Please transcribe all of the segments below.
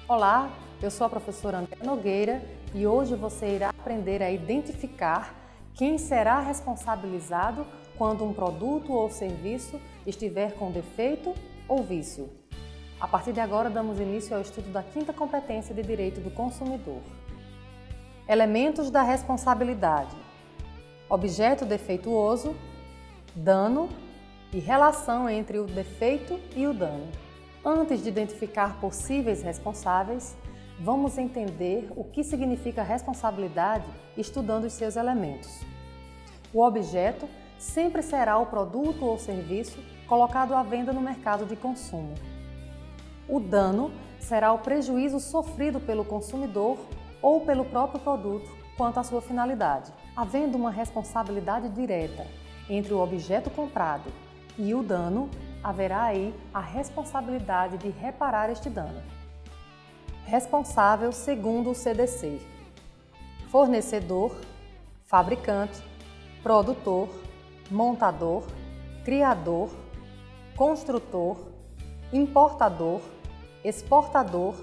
Olá, eu sou a professora Andréa Nogueira e hoje você irá aprender a identificar quem será responsabilizado quando um produto ou serviço estiver com defeito ou vício. A partir de agora, damos início ao estudo da quinta competência de Direito do Consumidor. Elementos da responsabilidade: objeto defeituoso, dano e relação entre o defeito e o dano. Antes de identificar possíveis responsáveis, vamos entender o que significa responsabilidade estudando os seus elementos. O objeto sempre será o produto ou serviço colocado à venda no mercado de consumo. O dano será o prejuízo sofrido pelo consumidor ou pelo próprio produto quanto à sua finalidade. Havendo uma responsabilidade direta entre o objeto comprado e o dano, haverá aí a responsabilidade de reparar este dano. Responsável segundo o CDC: fornecedor, fabricante, produtor, montador, criador, construtor, importador, exportador,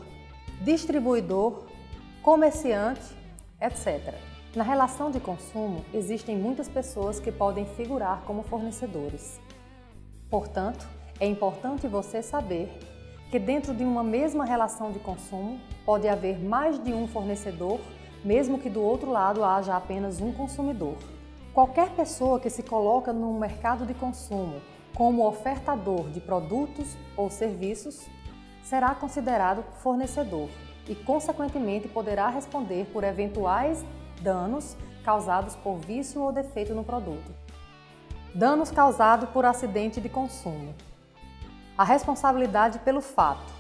distribuidor, comerciante, etc. Na relação de consumo, existem muitas pessoas que podem figurar como fornecedores. Portanto, é importante você saber que dentro de uma mesma relação de consumo pode haver mais de um fornecedor, mesmo que do outro lado haja apenas um consumidor. Qualquer pessoa que se coloca no mercado de consumo como ofertador de produtos ou serviços será considerado fornecedor e, consequentemente, poderá responder por eventuais danos causados por vício ou defeito no produto. Danos causados por acidente de consumo. A responsabilidade pelo fato,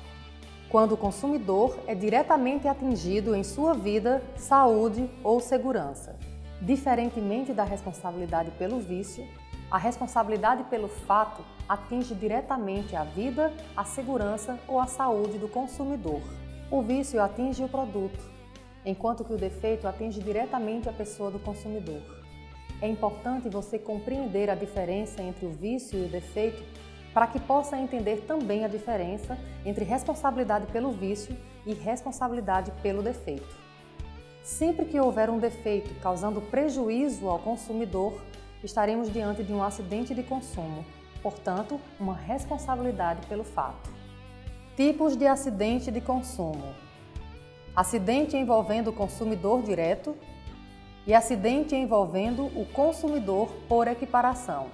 quando o consumidor é diretamente atingido em sua vida, saúde ou segurança. Diferentemente da responsabilidade pelo vício, a responsabilidade pelo fato atinge diretamente a vida, a segurança ou a saúde do consumidor. O vício atinge o produto, enquanto que o defeito atinge diretamente a pessoa do consumidor. É importante você compreender a diferença entre o vício e o defeito para que possa entender também a diferença entre responsabilidade pelo vício e responsabilidade pelo defeito. Sempre que houver um defeito causando prejuízo ao consumidor, estaremos diante de um acidente de consumo, portanto, uma responsabilidade pelo fato. Tipos de acidente de consumo: acidente envolvendo o consumidor direto e acidente envolvendo o consumidor por equiparação.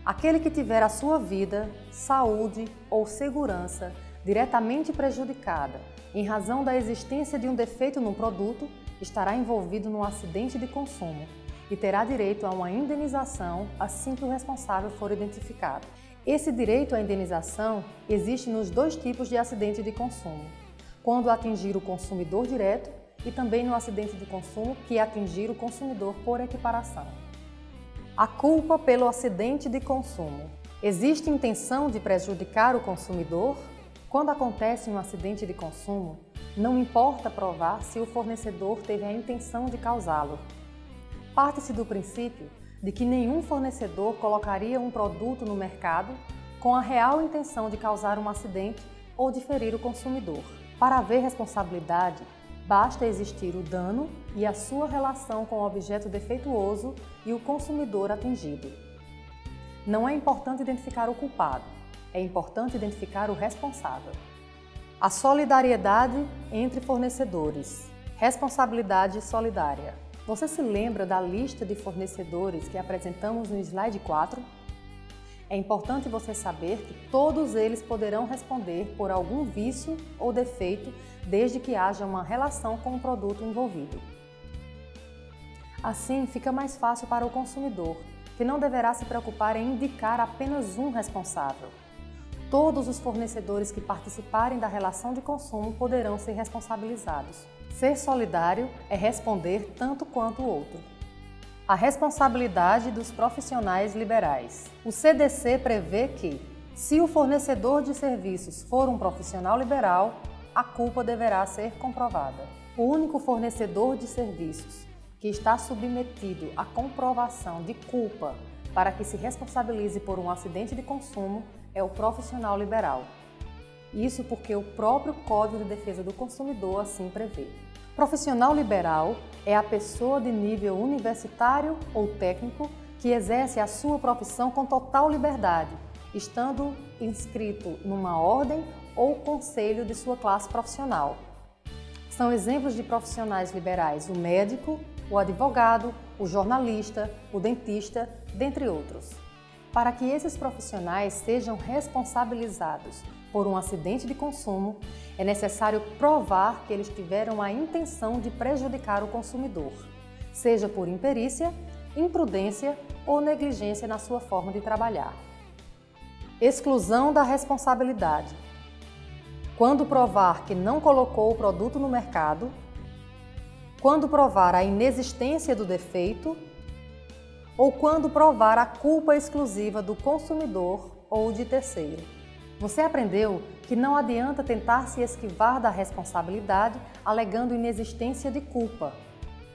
Aquele que tiver a sua vida, saúde ou segurança diretamente prejudicada em razão da existência de um defeito no produto, estará envolvido num acidente de consumo e terá direito a uma indenização assim que o responsável for identificado. Esse direito à indenização existe nos dois tipos de acidente de consumo: quando atingir o consumidor direto e também no acidente de consumo que atingir o consumidor por equiparação. A culpa pelo acidente de consumo. Existe intenção de prejudicar o consumidor? Quando acontece um acidente de consumo, não importa provar se o fornecedor teve a intenção de causá-lo. Parte-se do princípio de que nenhum fornecedor colocaria um produto no mercado com a real intenção de causar um acidente ou de ferir o consumidor. Para haver responsabilidade, basta existir o dano e a sua relação com o objeto defeituoso e o consumidor atingido. Não é importante identificar o culpado, é importante identificar o responsável. A solidariedade entre fornecedores. Responsabilidade solidária. Você se lembra da lista de fornecedores que apresentamos no slide 4? É importante você saber que todos eles poderão responder por algum vício ou defeito desde que haja uma relação com o produto envolvido. Assim, fica mais fácil para o consumidor, que não deverá se preocupar em indicar apenas um responsável. Todos os fornecedores que participarem da relação de consumo poderão ser responsabilizados. Ser solidário é responder tanto quanto o outro. A responsabilidade dos profissionais liberais. O CDC prevê que, se o fornecedor de serviços for um profissional liberal, a culpa deverá ser comprovada. O único fornecedor de serviços que está submetido à comprovação de culpa para que se responsabilize por um acidente de consumo é o profissional liberal. Isso porque o próprio Código de Defesa do Consumidor assim prevê. Profissional liberal é a pessoa de nível universitário ou técnico que exerce a sua profissão com total liberdade, estando inscrito numa ordem ou conselho de sua classe profissional. São exemplos de profissionais liberais o médico, o advogado, o jornalista, o dentista, dentre outros. Para que esses profissionais sejam responsabilizados por um acidente de consumo, é necessário provar que eles tiveram a intenção de prejudicar o consumidor, seja por imperícia, imprudência ou negligência na sua forma de trabalhar. Exclusão da responsabilidade. Quando provar que não colocou o produto no mercado, quando provar a inexistência do defeito ou quando provar a culpa exclusiva do consumidor ou de terceiro. Você aprendeu que não adianta tentar se esquivar da responsabilidade alegando inexistência de culpa.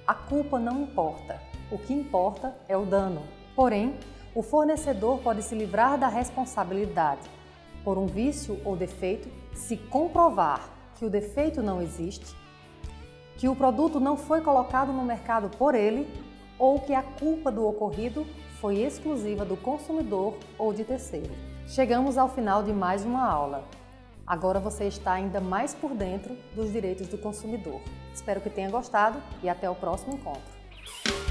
A culpa não importa, o que importa é o dano. Porém, o fornecedor pode se livrar da responsabilidade por um vício ou defeito se comprovar que o defeito não existe, que o produto não foi colocado no mercado por ele ou que a culpa do ocorrido foi exclusiva do consumidor ou de terceiro. Chegamos ao final de mais uma aula. Agora você está ainda mais por dentro dos direitos do consumidor. Espero que tenha gostado e até o próximo encontro.